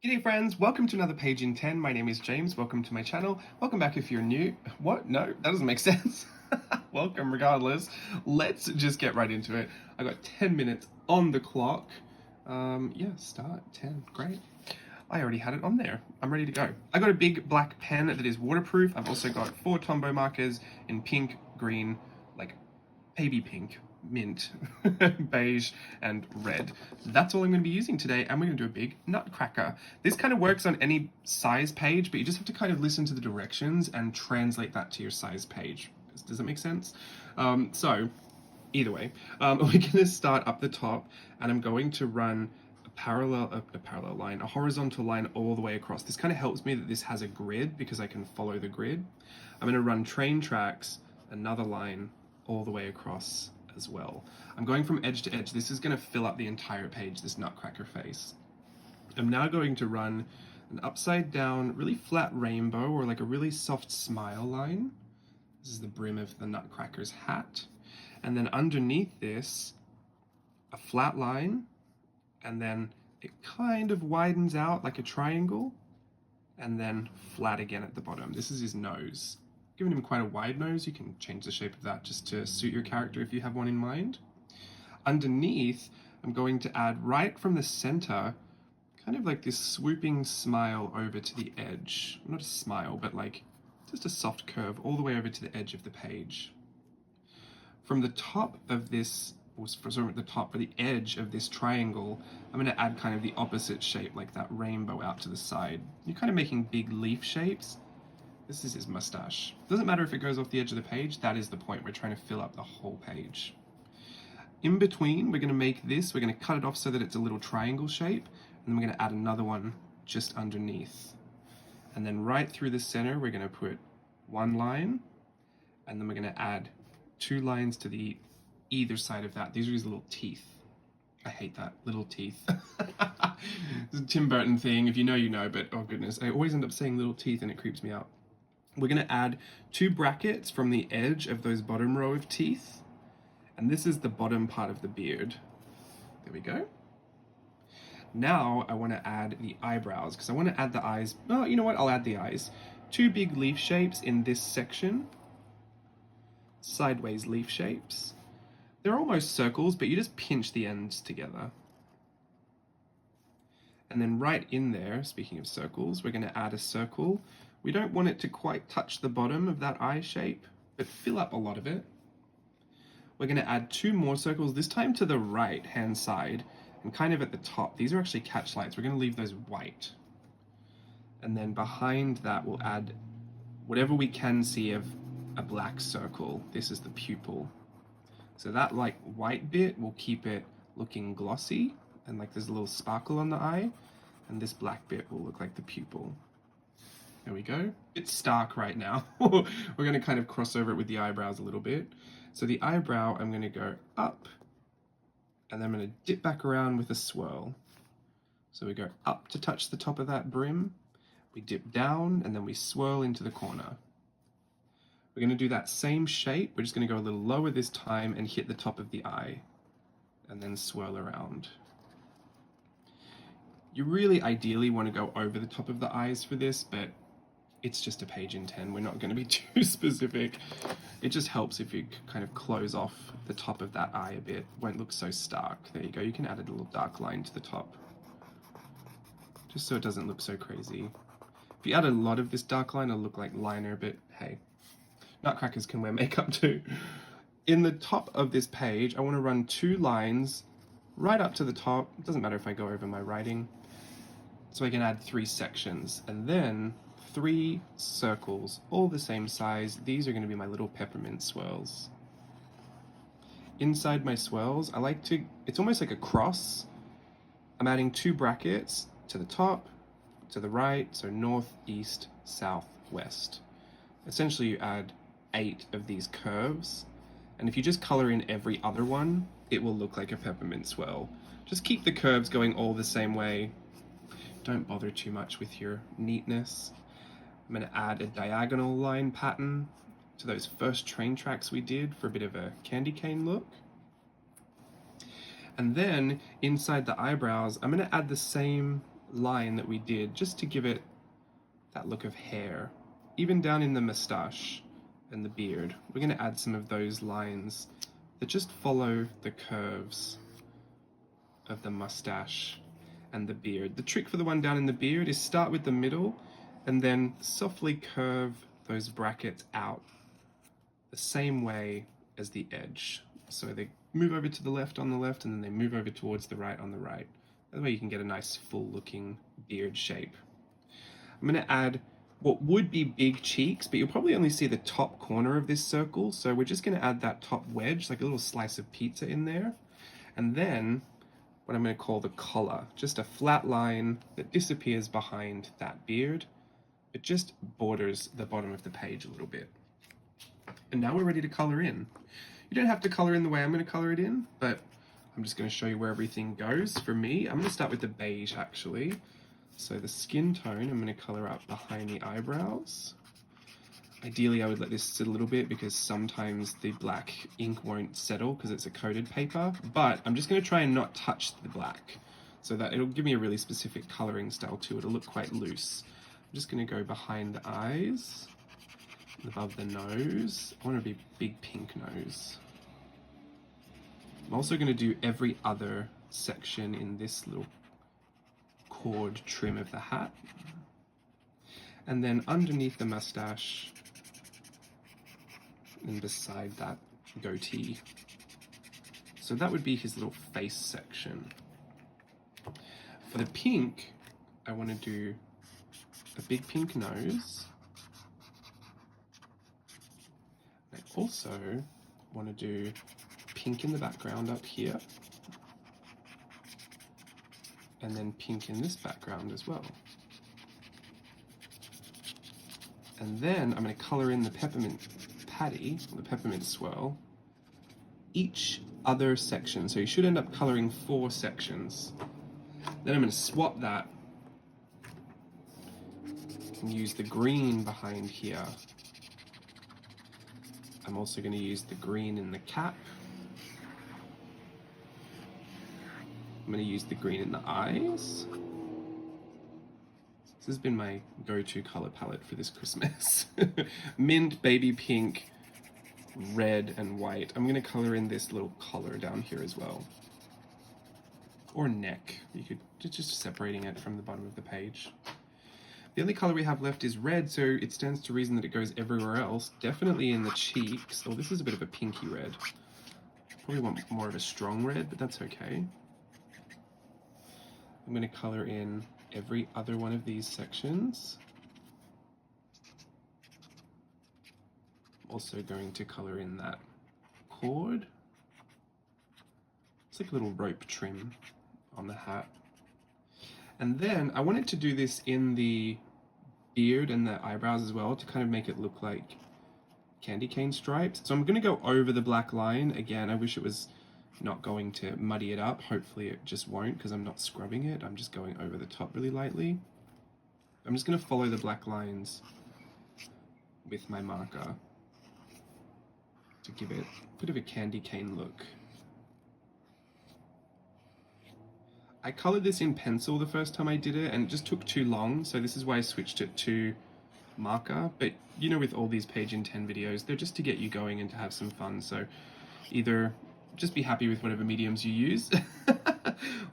G'day friends, welcome to another Page in 10. My name is James, welcome to my channel. Welcome back if you're new. What? No, that doesn't make sense. Welcome regardless. Let's just get right into it. I got 10 minutes on the clock. Yeah, start 10, great. I already had it on there. I'm ready to go. I got a big black pen that is waterproof. I've also got 4 Tombow markers in pink, green, like baby pink, mint, beige, and red. That's all I'm going to be using today, and we're going to do a big nutcracker. This kind of works on any size page, but you just have to kind of listen to the directions and translate that to your size page. Does that make sense? So, either way, we're going to start up the top, and I'm going to run a parallel line, a horizontal line all the way across. This kind of helps me that this has a grid because I can follow the grid. I'm going to run train tracks, another line all the way across as well. I'm going from edge to edge. This is going to fill up the entire page, this nutcracker face. I'm now going to run an upside down, really flat rainbow, or like a really soft smile line. This is the brim of the nutcracker's hat. And then underneath this, a flat line, and then it kind of widens out like a triangle, and then flat again at the bottom. This is his nose. Giving him quite a wide nose, you can change the shape of that just to suit your character if you have one in mind. Underneath, I'm going to add right from the center, kind of like this swooping smile over to the edge. Not a smile, but like just a soft curve all the way over to the edge of the page. From the top of this, or at the top, for the edge of this triangle, I'm going to add kind of the opposite shape, like that rainbow out to the side. You're kind of making big leaf shapes. This is his mustache. Doesn't matter if it goes off the edge of the page, that is the point. We're trying to fill up the whole page. In between, we're gonna make this, we're gonna cut it off so that it's a little triangle shape, and then we're gonna add another one just underneath. And then right through the center, we're gonna put one line, and then we're gonna add 2 lines to the either side of that. These are his little teeth. I hate that, little teeth. It's a Tim Burton thing, if you know, you know, but oh goodness, I always end up saying little teeth and it creeps me out. We're going to add 2 brackets from the edge of those bottom row of teeth. And this is the bottom part of the beard. There we go. Now I want to add the eyebrows because I want to add the eyes. Oh, you know what? I'll add the eyes. 2 big leaf shapes in this section. Sideways leaf shapes. They're almost circles, but you just pinch the ends together. And then right in there, speaking of circles, we're going to add a circle. We don't want it to quite touch the bottom of that eye shape, but fill up a lot of it. We're going to add 2 more circles, this time to the right hand side, and kind of at the top. These are actually catch lights. We're going to leave those white. And then behind that, we'll add whatever we can see of a black circle. This is the pupil. So that like white bit will keep it looking glossy, and like there's a little sparkle on the eye, and this black bit will look like the pupil. There we go. It's stark right now. We're going to kind of cross over it with the eyebrows a little bit. So the eyebrow, I'm going to go up, and then I'm going to dip back around with a swirl. So we go up to touch the top of that brim, we dip down, and then we swirl into the corner. We're going to do that same shape. We're just going to go a little lower this time and hit the top of the eye, and then swirl around. You really ideally want to go over the top of the eyes for this, but it's just a page in 10. We're not going to be too specific. It just helps if you kind of close off the top of that eye a bit. It won't look so stark. There you go. You can add a little dark line to the top, just so it doesn't look so crazy. If you add a lot of this dark line, it'll look like liner, but hey, nutcrackers can wear makeup too. In the top of this page, I want to run 2 lines right up to the top. It doesn't matter if I go over my writing. So I can add 3 sections, and then 3 circles, all the same size. These are going to be my little peppermint swirls. Inside my swirls, I like to, it's almost like a cross. I'm adding 2 brackets to the top, to the right, so north, east, south, west. Essentially you add 8 of these curves, and if you just color in every other one, it will look like a peppermint swirl. Just keep the curves going all the same way. Don't bother too much with your neatness. I'm going to add a diagonal line pattern to those first train tracks we did for a bit of a candy cane look. And then inside the eyebrows, I'm going to add the same line that we did just to give it that look of hair. Even down in the moustache and the beard, we're going to add some of those lines that just follow the curves of the mustache and the beard. The trick for the one down in the beard is start with the middle and then softly curve those brackets out the same way as the edge. So they move over to the left on the left and then they move over towards the right on the right. That way you can get a nice full looking beard shape. I'm going to add what would be big cheeks, but you'll probably only see the top corner of this circle. So we're just going to add that top wedge, like a little slice of pizza in there. And then what I'm going to call the collar, just a flat line that disappears behind that beard. It just borders the bottom of the page a little bit. And now we're ready to color in. You don't have to color in the way I'm going to color it in, but I'm just going to show you where everything goes. For me, I'm going to start with the beige actually. So the skin tone, I'm going to color up behind the eyebrows. Ideally, I would let this sit a little bit because sometimes the black ink won't settle because it's a coated paper, but I'm just going to try and not touch the black so that it'll give me a really specific coloring style too. It'll look quite loose. I'm just going to go behind the eyes, above the nose. I want a big pink nose. I'm also going to do every other section in this little cord trim of the hat. And then underneath the mustache and beside that goatee. So that would be his little face section. For the pink, I want to do a big pink nose. I also want to do pink in the background up here. And then pink in this background as well. And then I'm going to color in the peppermint patty, the peppermint swirl, each other section. So you should end up coloring 4 sections. Then I'm going to swap that and use the green behind here. I'm also going to use the green in the cap. I'm going to use the green in the eyes. This has been my go-to color palette for this Christmas. Mint, baby pink, red, and white. I'm going to color in this little collar down here as well. Or neck. You could just separating it from the bottom of the page. The only color we have left is red, so it stands to reason that it goes everywhere else. Definitely in the cheeks. Oh, this is a bit of a pinky red. Probably want more of a strong red, but that's okay. I'm going to color in every other one of these sections. I'm also going to color in that cord. It's like a little rope trim on the hat. And then I wanted to do this in the beard and the eyebrows as well to kind of make it look like candy cane stripes. So I'm going to go over the black line. Again, I wish it was not going to muddy it up. Hopefully it just won't because I'm not scrubbing it. I'm just going over the top really lightly. I'm just going to follow the black lines with my marker to give it a bit of a candy cane look. I colored this in pencil the first time I did it and it just took too long, so this is why I switched it to marker. But you know, with all these page in 10 videos, they're just to get you going and to have some fun. So either just be happy with whatever mediums you use,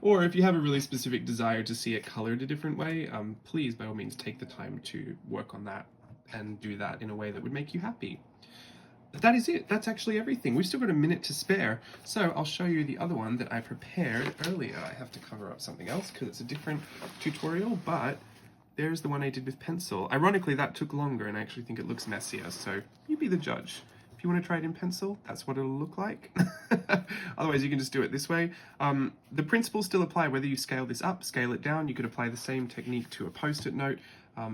or if you have a really specific desire to see it colored a different way, please by all means take the time to work on that and do that in a way that would make you happy. But that is it. That's actually everything. We've still got a minute to spare, so I'll show you the other one that I prepared earlier. I have to cover up something else because it's a different tutorial, but there's the one I did with pencil. Ironically, that took longer and I actually think it looks messier, so you be the judge. If you want to try it in pencil, that's what it'll look like. Otherwise, you can just do it this way. The principles still apply whether you scale this up, scale it down. You could apply the same technique to a post-it note,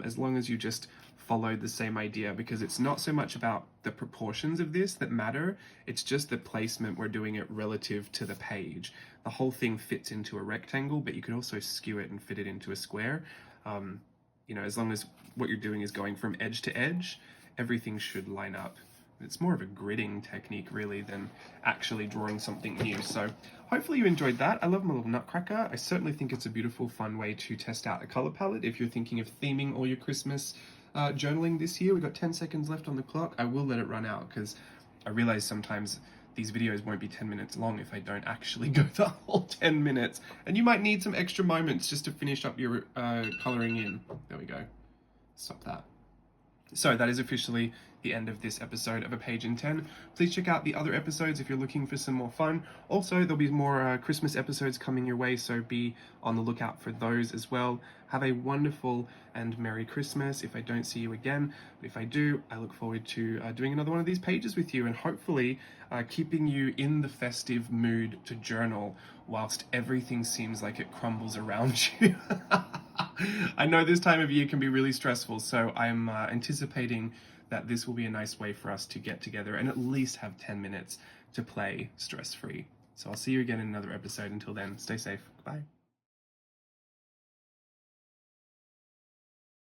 as long as you just followed the same idea, because it's not so much about the proportions of this that matter, it's just the placement. We're doing it relative to the page. The whole thing fits into a rectangle, but you can also skew it and fit it into a square. You know, as long as what you're doing is going from edge to edge, everything should line up It's more of a gridding technique really than actually drawing something new. So hopefully you enjoyed that. I love my little nutcracker. I certainly think it's a beautiful, fun way to test out a color palette if you're thinking of theming all your Christmas journaling this year. We've got 10 seconds left on the clock. I will let it run out because I realize sometimes these videos won't be 10 minutes long if I don't actually go the whole 10 minutes. And you might need some extra moments just to finish up your coloring in. There we go. Stop that. So that is officially the end of this episode of A Page in 10. Please check out the other episodes if you're looking for some more fun. Also, there'll be more Christmas episodes coming your way, so be on the lookout for those as well. Have a wonderful and Merry Christmas if I don't see you again. But if I do, I look forward to doing another one of these pages with you and hopefully keeping you in the festive mood to journal whilst everything seems like it crumbles around you. I know this time of year can be really stressful, so I'm anticipating that this will be a nice way for us to get together and at least have 10 minutes to play stress-free. So I'll see you again in another episode. Until then, stay safe. Bye.